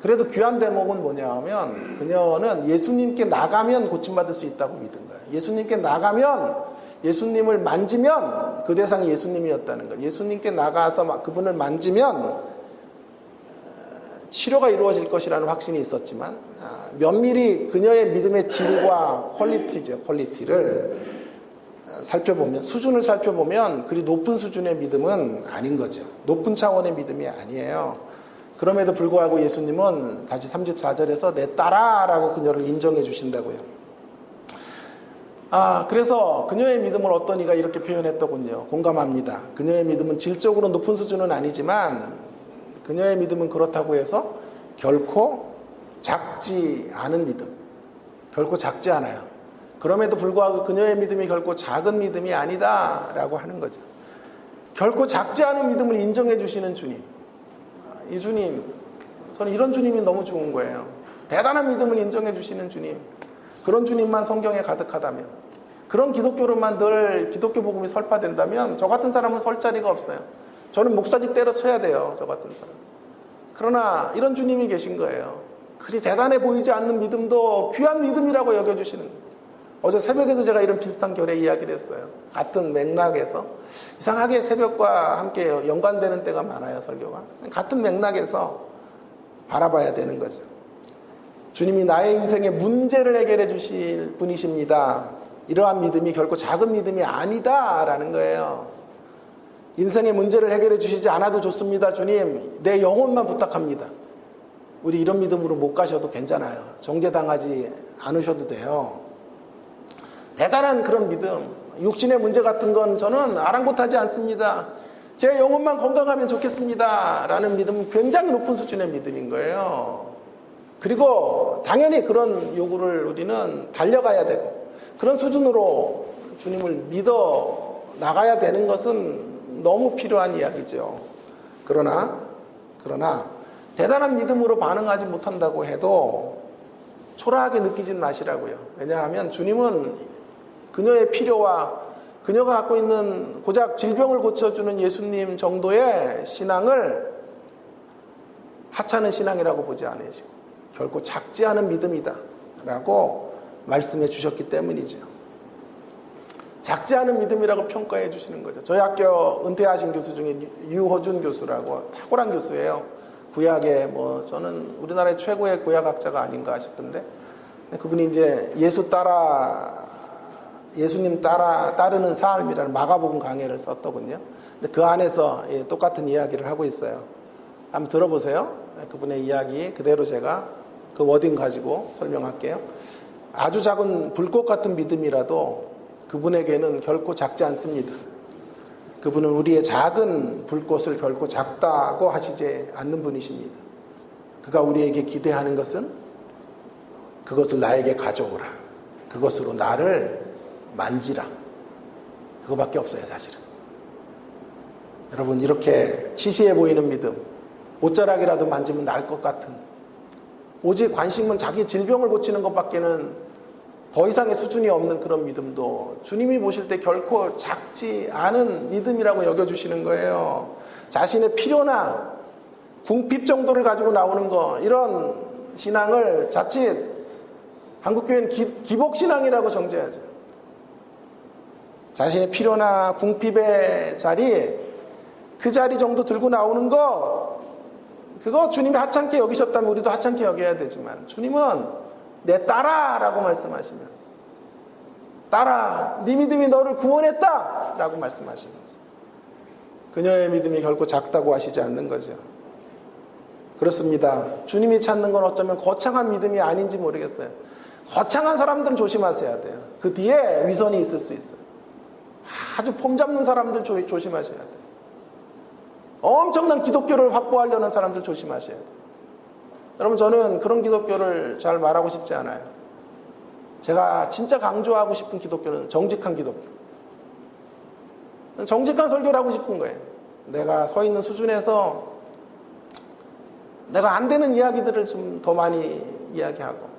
그래도 귀한 대목은 뭐냐면 그녀는 예수님께 나가면 고침받을 수 있다고 믿은 거예요. 예수님께 나가면 예수님을 만지면 그 대상이 예수님이었다는 거예요. 예수님께 나가서 그분을 만지면 치료가 이루어질 것이라는 확신이 있었지만 면밀히 그녀의 믿음의 질과 퀄리티를 살펴보면, 수준을 살펴보면 그리 높은 수준의 믿음은 아닌 거죠. 높은 차원의 믿음이 아니에요. 그럼에도 불구하고 예수님은 다시 34절에서 내 딸아 라고 그녀를 인정해 주신다고요. 그래서 그녀의 믿음을 어떤 이가 이렇게 표현했더군요. 공감합니다. 그녀의 믿음은 질적으로 높은 수준은 아니지만 그녀의 믿음은 그렇다고 해서 결코 작지 않은 믿음, 결코 작지 않아요. 그럼에도 불구하고 그녀의 믿음이 결코 작은 믿음이 아니다 라고 하는 거죠. 결코 작지 않은 믿음을 인정해 주시는 주님, 이 주님, 저는 이런 주님이 너무 좋은 거예요. 대단한 믿음을 인정해 주시는 주님, 그런 주님만 성경에 가득하다면, 그런 기독교로만 늘 기독교 복음이 설파된다면 저 같은 사람은 설 자리가 없어요. 저는 목사직 때려쳐야 돼요, 저 같은 사람. 그러나 이런 주님이 계신 거예요. 그리 대단해 보이지 않는 믿음도 귀한 믿음이라고 여겨주시는 거예요. 어제 새벽에도 제가 이런 비슷한 결의 이야기를 했어요. 같은 맥락에서. 이상하게 새벽과 함께 연관되는 때가 많아요, 설교가. 같은 맥락에서 바라봐야 되는 거죠. 주님이 나의 인생의 문제를 해결해 주실 분이십니다. 이러한 믿음이 결코 작은 믿음이 아니다라는 거예요. 인생의 문제를 해결해 주시지 않아도 좋습니다, 주님. 내 영혼만 부탁합니다. 우리 이런 믿음으로 못 가셔도 괜찮아요. 정죄당하지 않으셔도 돼요. 대단한 그런 믿음, 육신의 문제 같은 건 저는 아랑곳하지 않습니다. 제 영혼만 건강하면 좋겠습니다 라는 믿음은 굉장히 높은 수준의 믿음인 거예요. 그리고 당연히 그런 요구를 우리는 달려가야 되고 그런 수준으로 주님을 믿어 나가야 되는 것은 너무 필요한 이야기죠. 그러나 대단한 믿음으로 반응하지 못한다고 해도 초라하게 느끼진 마시라고요. 왜냐하면 주님은 그녀의 필요와 그녀가 갖고 있는 고작 질병을 고쳐주는 예수님 정도의 신앙을 하찮은 신앙이라고 보지 않으시고 결코 작지 않은 믿음이다 라고 말씀해 주셨기 때문이죠. 작지 않은 믿음이라고 평가해 주시는 거죠. 저희 학교 은퇴하신 교수 중에 유호준 교수라고 탁월한 교수예요. 구약의 저는 우리나라의 최고의 구약학자가 아닌가 싶은데 그분이 이제 예수님 따르는 삶이라는 마가복음 강해를 썼더군요. 근데 그 안에서 똑같은 이야기를 하고 있어요. 한번 들어보세요. 그분의 이야기 그대로 제가 그 워딩 가지고 설명할게요. 아주 작은 불꽃 같은 믿음이라도 그분에게는 결코 작지 않습니다. 그분은 우리의 작은 불꽃을 결코 작다고 하시지 않는 분이십니다. 그가 우리에게 기대하는 것은 그것을 나에게 가져오라. 그것으로 나를 만지라. 그거밖에 없어요, 사실은. 여러분, 이렇게 시시해 보이는 믿음, 옷자락이라도 만지면 나을 것 같은, 오직 관심은 자기 질병을 고치는 것밖에는 더 이상의 수준이 없는 그런 믿음도 주님이 보실 때 결코 작지 않은 믿음이라고 여겨주시는 거예요. 자신의 필요나 궁핍 정도를 가지고 나오는 거, 이런 신앙을 자칫 한국교회는 기복신앙이라고 정죄하죠. 자신의 필요나 궁핍의 자리, 그 자리 정도 들고 나오는 거, 그거 주님이 하찮게 여기셨다면 우리도 하찮게 여겨야 되지만 주님은 내 딸아 라고 말씀하시면서, 딸아 네 믿음이 너를 구원했다 라고 말씀하시면서 그녀의 믿음이 결코 작다고 하시지 않는 거죠. 그렇습니다. 주님이 찾는 건 어쩌면 거창한 믿음이 아닌지 모르겠어요. 거창한 사람들은 조심하셔야 돼요. 그 뒤에 위선이 있을 수 있어요. 아주 폼 잡는 사람들 조심하셔야 돼요. 엄청난 기독교를 확보하려는 사람들 조심하세요. 여러분, 저는 그런 기독교를 잘 말하고 싶지 않아요. 제가 진짜 강조하고 싶은 기독교는 정직한 기독교. 정직한 설교를 하고 싶은 거예요. 내가 서 있는 수준에서 내가 안 되는 이야기들을 좀 더 많이 이야기하고.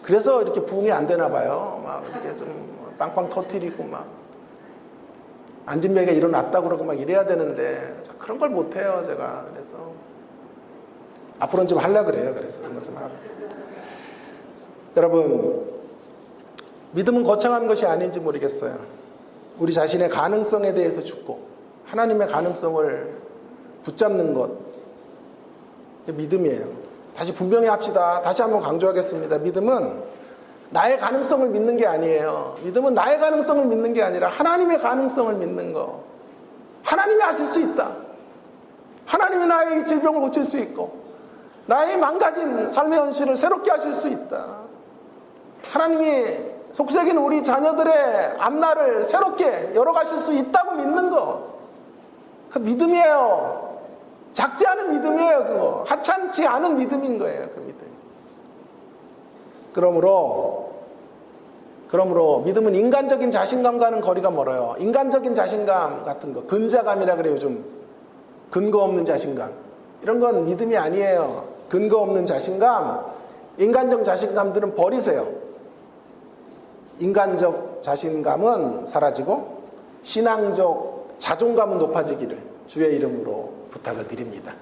그래서 이렇게 부흥이 안 되나 봐요. 막 이렇게 좀 빵빵 터뜨리고 막 안진뱅이가 일어났다 그러고 막 이래야 되는데 그런 걸 못해요, 제가. 그래서 앞으로는 좀 하려고 그래요. 그래서 그런 거 좀 하고. 여러분, 믿음은 거창한 것이 아닌지 모르겠어요. 우리 자신의 가능성에 대해서 죽고 하나님의 가능성을 붙잡는 것, 믿음이에요. 다시 분명히 합시다. 다시 한번 강조하겠습니다. 믿음은 나의 가능성을 믿는 게 아니에요. 믿음은 나의 가능성을 믿는 게 아니라 하나님의 가능성을 믿는 거. 하나님이 하실 수 있다. 하나님이 나의 질병을 고칠 수 있고 나의 망가진 삶의 현실을 새롭게 하실 수 있다. 하나님이 속삭이는 우리 자녀들의 앞날을 새롭게 열어가실 수 있다고 믿는 거. 그 믿음이에요. 작지 않은 믿음이에요. 그거 하찮지 않은 믿음인 거예요. 그 믿음. 그러므로 믿음은 인간적인 자신감과는 거리가 멀어요. 인간적인 자신감 같은 거, 근자감이라 그래요. 요즘 근거 없는 자신감, 이런 건 믿음이 아니에요. 근거 없는 자신감, 인간적 자신감들은 버리세요. 인간적 자신감은 사라지고 신앙적 자존감은 높아지기를 주의 이름으로 부탁을 드립니다.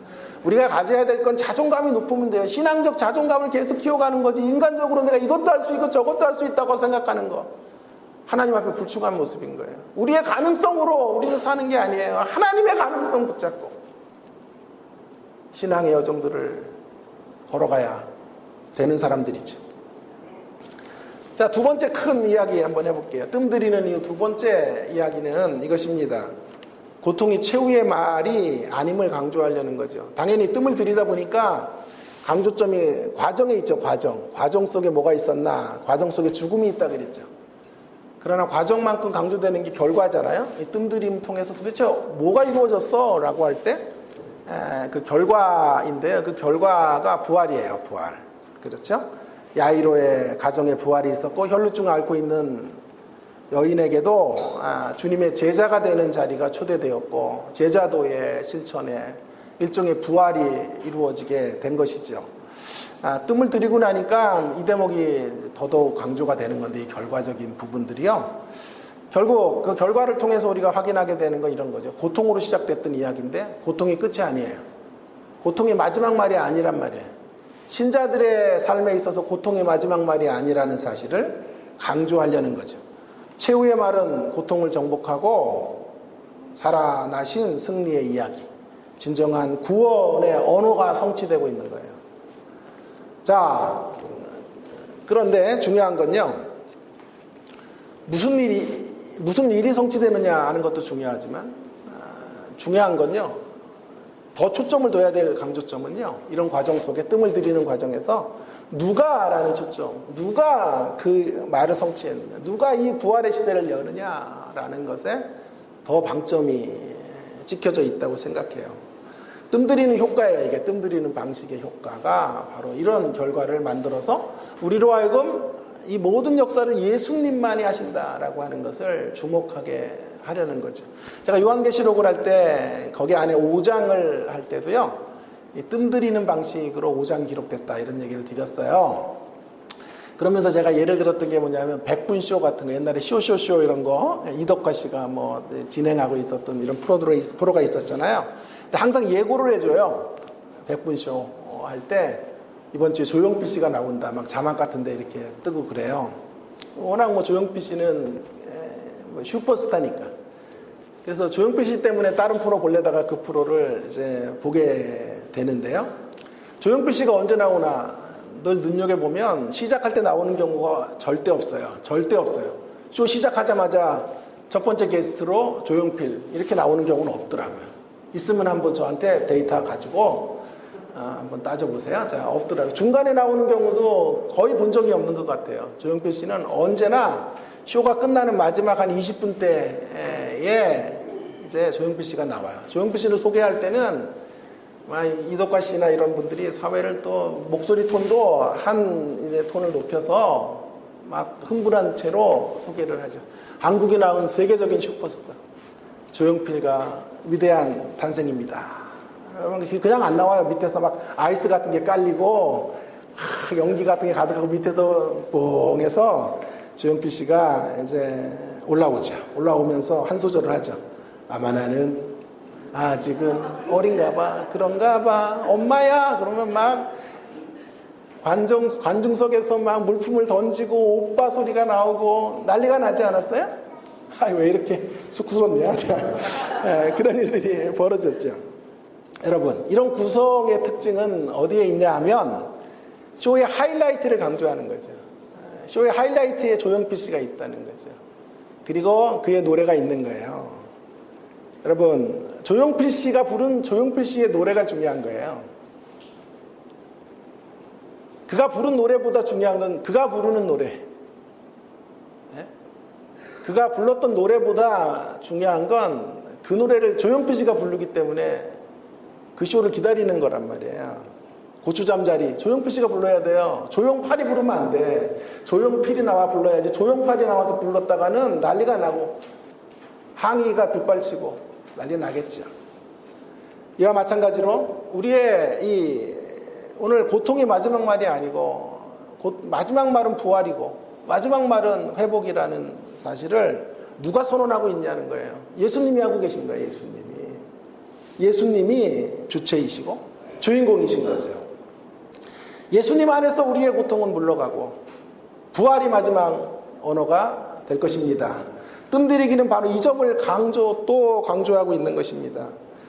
우리가 가져야 될 건 자존감이 높으면 돼요. 신앙적 자존감을 계속 키워가는 거지, 인간적으로 내가 이것도 할 수 있고 저것도 할 수 있다고 생각하는 거, 하나님 앞에 불충한 모습인 거예요. 우리의 가능성으로 우리는 사는 게 아니에요. 하나님의 가능성 붙잡고 신앙의 여정들을 걸어가야 되는 사람들이죠. 자, 두 번째 큰 이야기 한번 해볼게요. 뜸들이는 이유 두 번째 이야기는 이것입니다. 고통이 최후의 말이 아님을 강조하려는 거죠. 당연히 뜸을 들이다 보니까 강조점이 과정에 있죠. 과정 속에 뭐가 있었나, 과정 속에 죽음이 있다 그랬죠. 그러나 과정만큼 강조되는 게 결과잖아요. 이 뜸들임 통해서 도대체 뭐가 이루어졌어? 라고 할 때 그 결과인데요. 그 결과가 부활이에요. 부활. 그렇죠? 야이로의 가정에 부활이 있었고 혈루증을 앓고 있는 여인에게도 주님의 제자가 되는 자리가 초대되었고 제자도의 실천에 일종의 부활이 이루어지게 된 것이죠. 뜸을 들이고 나니까 이 대목이 더더욱 강조가 되는 건데, 이 결과적인 부분들이요. 결국 그 결과를 통해서 우리가 확인하게 되는 건 이런 거죠. 고통으로 시작됐던 이야기인데 고통이 끝이 아니에요. 고통이 마지막 말이 아니란 말이에요. 신자들의 삶에 있어서 고통의 마지막 말이 아니라는 사실을 강조하려는 거죠. 최후의 말은 고통을 정복하고 살아나신 승리의 이야기, 진정한 구원의 언어가 성취되고 있는 거예요. 자, 그런데 중요한 건요, 무슨 일이 성취되느냐 하는 것도 중요하지만 중요한 건요, 더 초점을 둬야 될 강조점은요, 이런 과정 속에 뜸을 들이는 과정에서 누가라는 초점, 누가 그 말을 성취했느냐, 누가 이 부활의 시대를 여느냐라는 것에 더 방점이 찍혀져 있다고 생각해요. 뜸들이는 효과예요. 이게 뜸들이는 방식의 효과가 바로 이런 결과를 만들어서 우리로 하여금 이 모든 역사를 예수님만이 하신다라고 하는 것을 주목하게 하려는 거죠. 제가 요한계시록을 할 때 거기 안에 5장을 할 때도요, 이 뜸들이는 방식으로 5장 기록됐다 이런 얘기를 드렸어요. 그러면서 제가 예를 들었던 게 뭐냐면 백분쇼 같은 거, 옛날에 쇼쇼쇼 이런 거 이덕화 씨가 뭐 진행하고 있었던 이런 프로가 있었잖아요. 근데 항상 예고를 해줘요. 백분쇼 할 때 이번 주에 조용필 씨가 나온다, 막 자막 같은데 이렇게 뜨고 그래요. 워낙 뭐 조용필 씨는 슈퍼스타니까. 그래서 조용필 씨 때문에 다른 프로 보려다가 그 프로를 이제 보게 되는데요. 조용필 씨가 언제 나오나 늘 눈여겨보면 시작할 때 나오는 경우가 절대 없어요. 절대 없어요. 쇼 시작하자마자 첫 번째 게스트로 조용필 이렇게 나오는 경우는 없더라고요. 있으면 한번 저한테 데이터 가지고 한번 따져보세요. 자, 없더라고요. 중간에 나오는 경우도 거의 본 적이 없는 것 같아요. 조용필 씨는 언제나 쇼가 끝나는 마지막 한 20분 때에 이제 조용필 씨가 나와요. 조용필 씨를 소개할 때는 이덕화 씨나 이런 분들이 사회를 또 목소리 톤도 한 이제 톤을 높여서 막 흥분한 채로 소개를 하죠. 한국에 나온 세계적인 슈퍼스타 조용필과 위대한 탄생입니다. 그냥 안 나와요. 밑에서 막 아이스 같은 게 깔리고 연기 같은 게 가득하고 밑에서 뽕해서 조용필 씨가 이제 올라오죠. 올라오면서 한 소절을 하죠. 아마 나는 아직은 어린가 봐. 그런가 봐. 엄마야. 그러면 막 관중석에서 막 물품을 던지고 오빠 소리가 나오고 난리가 나지 않았어요? 왜 이렇게 쑥스럽냐. 그런 일들이 벌어졌죠. 여러분, 이런 구성의 특징은 어디에 있냐 하면 쇼의 하이라이트를 강조하는 거죠. 쇼의 하이라이트에 조용필 씨가 있다는 거죠. 그리고 그의 노래가 있는 거예요. 여러분, 조용필 씨가 부른 조용필 씨의 노래가 중요한 거예요. 그가 부른 노래보다 중요한 건 그가 부르는 노래. 그가 불렀던 노래보다 중요한 건 그 노래를 조용필 씨가 부르기 때문에 그 쇼를 기다리는 거란 말이에요. 고추잠자리 조용필 씨가 불러야 돼요. 조용팔이 부르면 안 돼. 조용필이 나와 불러야지. 조용팔이 나와서 불렀다가는 난리가 나고 항의가 빗발치고 난리 나겠죠. 이와 마찬가지로 우리의 오늘 고통이 마지막 말이 아니고 마지막 말은 부활이고 마지막 말은 회복이라는 사실을 누가 선언하고 있냐는 거예요. 예수님이 하고 계신 거예요. 예수님이 주체이시고 주인공이신 거죠. 예수님 안에서 우리의 고통은 물러가고 부활이 마지막 언어가 될 것입니다. 뜸들이기는 바로 이 점을 또 강조하고 있는 것입니다.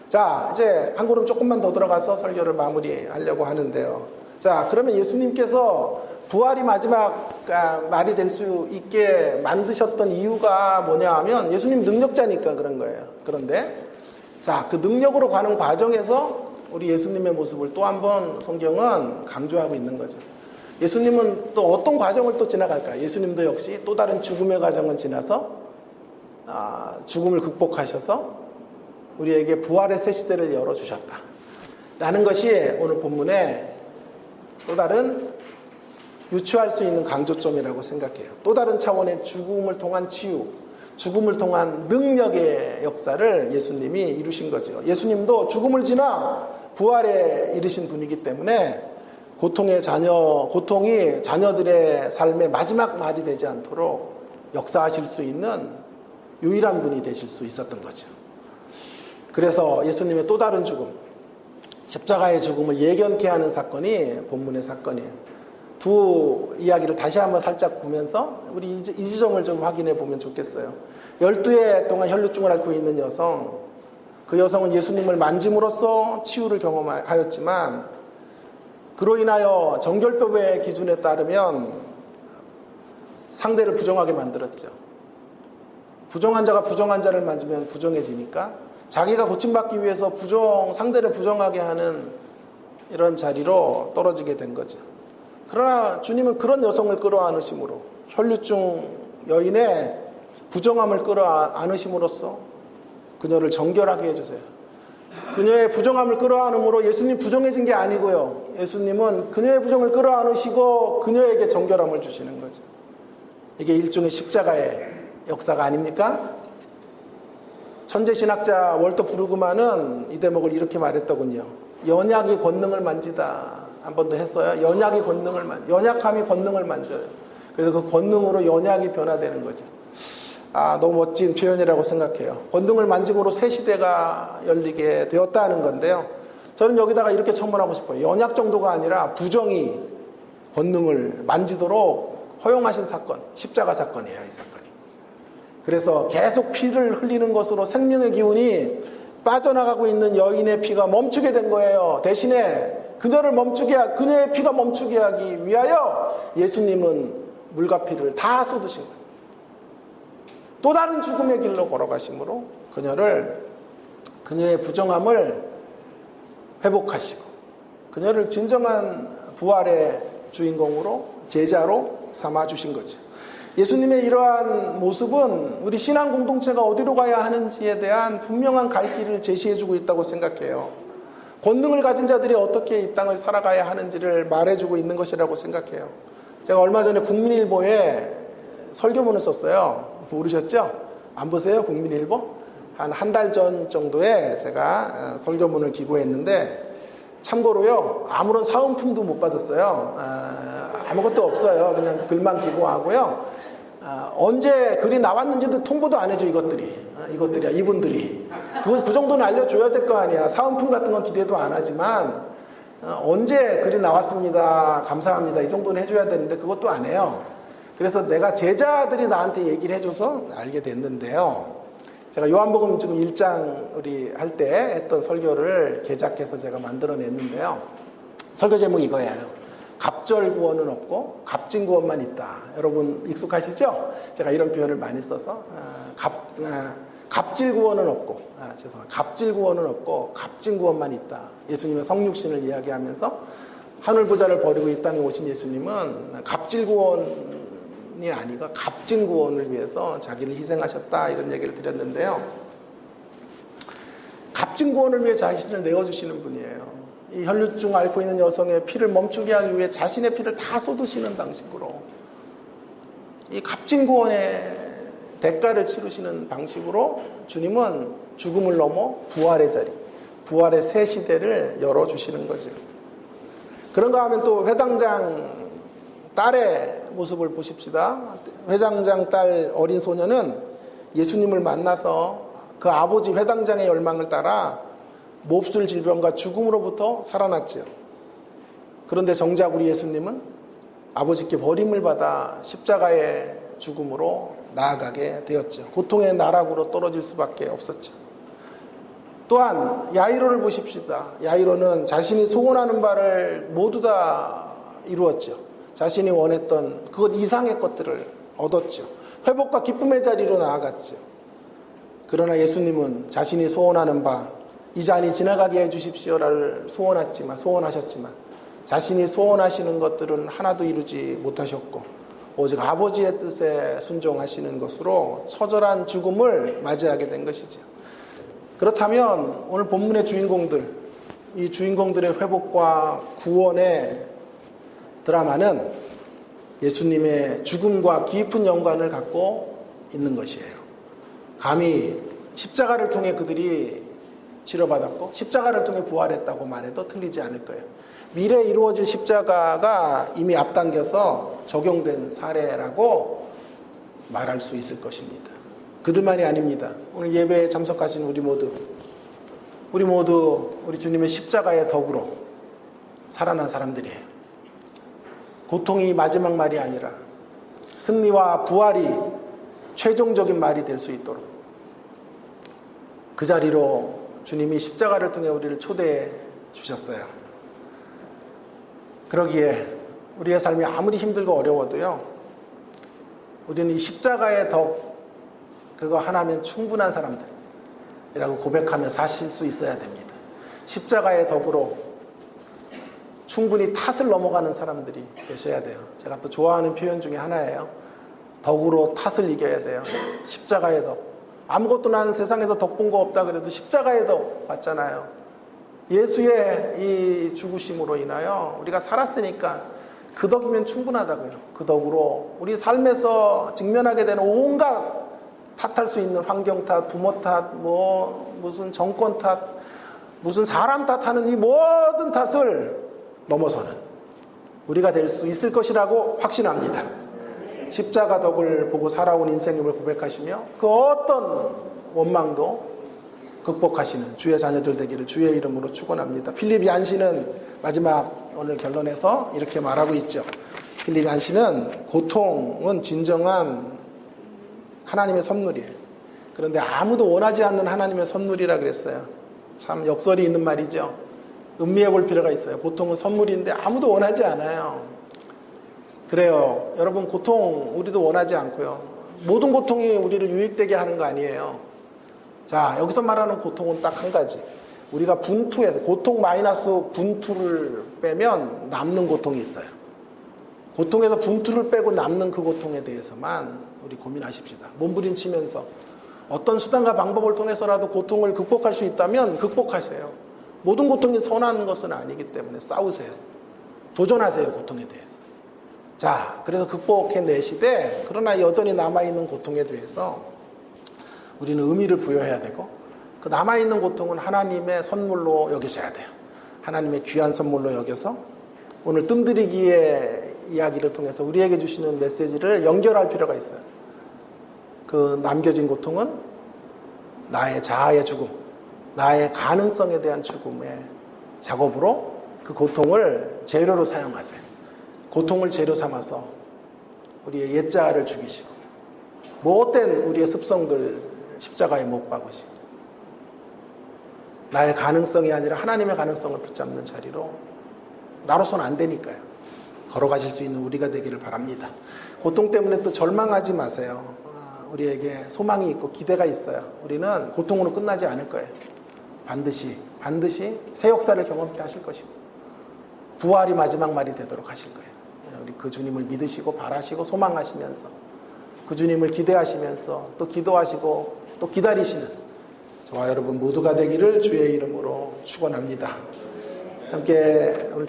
자, 이제 한 걸음 조금만 더 들어가서 설교를 마무리하려고 하는데요. 자, 그러면 예수님께서 부활이 마지막 말이 될 수 있게 만드셨던 이유가 뭐냐 하면 예수님 능력자니까 그런 거예요. 그런데 자, 그 능력으로 가는 과정에서 우리 예수님의 모습을 또 한 번 성경은 강조하고 있는 거죠. 예수님은 또 어떤 과정을 또 지나갈까요? 예수님도 역시 또 다른 죽음의 과정을 지나서 죽음을 극복하셔서 우리에게 부활의 새 시대를 열어주셨다 라는 것이 오늘 본문의 또 다른 유추할 수 있는 강조점이라고 생각해요. 또 다른 차원의 죽음을 통한 치유, 죽음을 통한 능력의 역사를 예수님이 이루신 거죠. 예수님도 죽음을 지나 부활에 이르신 분이기 때문에 고통이 자녀들의 삶의 마지막 말이 되지 않도록 역사하실 수 있는 유일한 분이 되실 수 있었던 거죠. 그래서 예수님의 또 다른 죽음, 십자가의 죽음을 예견케 하는 사건이 본문의 사건이에요. 두 이야기를 다시 한번 살짝 보면서 우리 이 지점을 좀 확인해 보면 좋겠어요. 12해 동안 혈루증을 앓고 있는 여성, 그 여성은 예수님을 만짐으로써 치유를 경험하였지만 그로 인하여 정결법의 기준에 따르면 상대를 부정하게 만들었죠. 부정한 자가 부정한 자를 만지면 부정해지니까 자기가 고침받기 위해서 상대를 부정하게 하는 이런 자리로 떨어지게 된 거죠. 그러나 주님은 그런 여성을 끌어안으심으로 혈루증 여인의 부정함을 끌어안으심으로써 그녀를 정결하게 해주세요. 그녀의 부정함을 끌어안음으로 예수님 부정해진 게 아니고요. 예수님은 그녀의 부정을 끌어안으시고 그녀에게 정결함을 주시는 거죠. 이게 일종의 십자가의 역사가 아닙니까? 천재신학자 월터 브루그만은 이 대목을 이렇게 말했더군요. 연약이 권능을 만지다. 한 번 더 했어요. 연약함이 권능을 만져요. 그래서 그 권능으로 연약이 변화되는 거죠. 너무 멋진 표현이라고 생각해요. 권능을 만짐으로 새 시대가 열리게 되었다는 건데요. 저는 여기다가 이렇게 첨언하고 싶어요. 연약 정도가 아니라 부정이 권능을 만지도록 허용하신 사건, 십자가 사건이에요, 이 사건이. 그래서 계속 피를 흘리는 것으로 생명의 기운이 빠져나가고 있는 여인의 피가 멈추게 된 거예요. 대신에 그녀의 피가 멈추게 하기 위하여 예수님은 물과 피를 다 쏟으신 거예요. 또 다른 죽음의 길로 걸어가심으로 그녀의 부정함을 회복하시고 그녀를 진정한 부활의 주인공으로 제자로 삼아주신 거죠. 예수님의 이러한 모습은 우리 신앙 공동체가 어디로 가야 하는지에 대한 분명한 갈 길을 제시해주고 있다고 생각해요. 권능을 가진 자들이 어떻게 이 땅을 살아가야 하는지를 말해주고 있는 것이라고 생각해요. 제가 얼마 전에 국민일보에 설교문을 썼어요. 모르셨죠? 안 보세요? 국민일보? 한 달 전 정도에 제가 설교문을 기고했는데, 참고로요, 아무런 사은품도 못 받았어요. 아무것도 없어요. 그냥 글만 기고하고요. 언제 글이 나왔는지도 통보도 안 해줘, 이것들이야, 이분들이. 그 정도는 알려줘야 될 거 아니야. 사은품 같은 건 기대도 안 하지만, 언제 글이 나왔습니다, 감사합니다, 이 정도는 해줘야 되는데 그것도 안 해요. 그래서 내가 제자들이 나한테 얘기를 해줘서 알게 됐는데요. 제가 요한복음 지금 1장 우리 할 때 했던 설교를 개작해서 제가 만들어냈는데요. 설교 제목이 이거예요. 갑절 구원은 없고 값진 구원만 있다. 여러분 익숙하시죠? 제가 이런 표현을 많이 써서 갑질 구원은 없고 갑질 구원은 없고 값진 구원만 있다. 예수님의 성육신을 이야기하면서 하늘 부자를 버리고 이 땅에 오신 예수님은 갑질 구원이 아니고 값진 구원을 위해서 자기를 희생하셨다, 이런 얘기를 드렸는데요. 값진 구원을 위해 자신을 내어주시는 분이에요. 이 혈류증 앓고 있는 여성의 피를 멈추게 하기 위해 자신의 피를 다 쏟으시는 방식으로, 이 값진 구원의 대가를 치르시는 방식으로 주님은 죽음을 넘어 부활의 자리, 부활의 새 시대를 열어주시는 거죠. 그런가 하면 또 회당장 딸의 모습을 보십시다. 회당장 딸 어린 소녀는 예수님을 만나서 그 아버지 회당장의 열망을 따라 몹쓸 질병과 죽음으로부터 살아났지요. 그런데 정작 우리 예수님은 아버지께 버림을 받아 십자가의 죽음으로 나아가게 되었죠. 고통의 나락으로 떨어질 수밖에 없었죠. 또한 야이로를 보십시다. 야이로는 자신이 소원하는 바를 모두 다 이루었죠. 자신이 원했던 그것 이상의 것들을 얻었죠. 회복과 기쁨의 자리로 나아갔죠. 그러나 예수님은 자신이 소원하는 바, 이 잔이 지나가게 해주십시오를 소원하셨지만 자신이 소원하시는 것들은 하나도 이루지 못하셨고 오직 아버지의 뜻에 순종하시는 것으로 처절한 죽음을 맞이하게 된 것이죠. 그렇다면 오늘 본문의 주인공들, 이 주인공들의 회복과 구원의 드라마는 예수님의 죽음과 깊은 연관을 갖고 있는 것이에요. 감히 십자가를 통해 그들이 치료받았고 십자가를 통해 부활했다고 말해도 틀리지 않을 거예요. 미래에 이루어질 십자가가 이미 앞당겨서 적용된 사례라고 말할 수 있을 것입니다. 그들만이 아닙니다. 오늘 예배에 참석하신 우리 모두 우리 주님의 십자가의 덕으로 살아난 사람들이에요. 고통이 마지막 말이 아니라 승리와 부활이 최종적인 말이 될 수 있도록 그 자리로 주님이 십자가를 통해 우리를 초대해 주셨어요. 그러기에 우리의 삶이 아무리 힘들고 어려워도요, 우리는 이 십자가의 덕, 그거 하나면 충분한 사람들이라고 고백하며 사실 수 있어야 됩니다. 십자가의 덕으로 충분히 탓을 넘어가는 사람들이 계셔야 돼요. 제가 또 좋아하는 표현 중에 하나예요. 덕으로 탓을 이겨야 돼요. 십자가의 덕. 아무것도 나는 세상에서 덕 본 거 없다 그래도 십자가의 덕 봤잖아요. 예수의 이 죽으심으로 인하여 우리가 살았으니까 그 덕이면 충분하다고요. 그 덕으로 우리 삶에서 직면하게 되는 온갖 탓할 수 있는 환경 탓, 부모 탓, 무슨 정권 탓, 무슨 사람 탓하는 이 모든 탓을 넘어서는 우리가 될 수 있을 것이라고 확신합니다. 십자가 덕을 보고 살아온 인생임을 고백하시며 그 어떤 원망도 극복하시는 주의 자녀들 되기를 주의 이름으로 축원합니다. 필립 얀시는 마지막 오늘 결론에서 이렇게 말하고 있죠. 필립 얀시는 고통은 진정한 하나님의 선물이에요. 그런데 아무도 원하지 않는 하나님의 선물이라 그랬어요. 참 역설이 있는 말이죠. 음미해 볼 필요가 있어요. 고통은 선물인데 아무도 원하지 않아요. 그래요. 여러분, 고통 우리도 원하지 않고요. 모든 고통이 우리를 유익되게 하는 거 아니에요. 자, 여기서 말하는 고통은 딱 한 가지. 우리가 분투해서 고통 마이너스 분투를 빼면 남는 고통이 있어요. 고통에서 분투를 빼고 남는 그 고통에 대해서만 우리 고민하십시다. 몸부림치면서 어떤 수단과 방법을 통해서라도 고통을 극복할 수 있다면 극복하세요. 모든 고통이 선한 것은 아니기 때문에 싸우세요. 도전하세요, 고통에 대해서. 자, 그래서 극복해내시되 그러나 여전히 남아있는 고통에 대해서 우리는 의미를 부여해야 되고 그 남아있는 고통은 하나님의 선물로 여기셔야 돼요. 하나님의 귀한 선물로 여겨서 오늘 뜸들이기의 이야기를 통해서 우리에게 주시는 메시지를 연결할 필요가 있어요. 그 남겨진 고통은 나의 자아의 죽음, 나의 가능성에 대한 죽음의 작업으로 그 고통을 재료로 사용하세요. 고통을 재료 삼아서 우리의 옛자아를 죽이시고 못된 우리의 습성들 십자가에 못 박으시고 나의 가능성이 아니라 하나님의 가능성을 붙잡는 자리로 나로서는 안 되니까요. 걸어가실 수 있는 우리가 되기를 바랍니다. 고통 때문에 또 절망하지 마세요. 우리에게 소망이 있고 기대가 있어요. 우리는 고통으로 끝나지 않을 거예요. 반드시 새 역사를 경험케 하실 것이고 부활이 마지막 말이 되도록 하실 거예요. 우리 그 주님을 믿으시고 바라시고 소망하시면서 그 주님을 기대하시면서 또 기도하시고 또 기다리시는 저와 여러분 모두가 되기를 주의 이름으로 축원합니다. 함께 오늘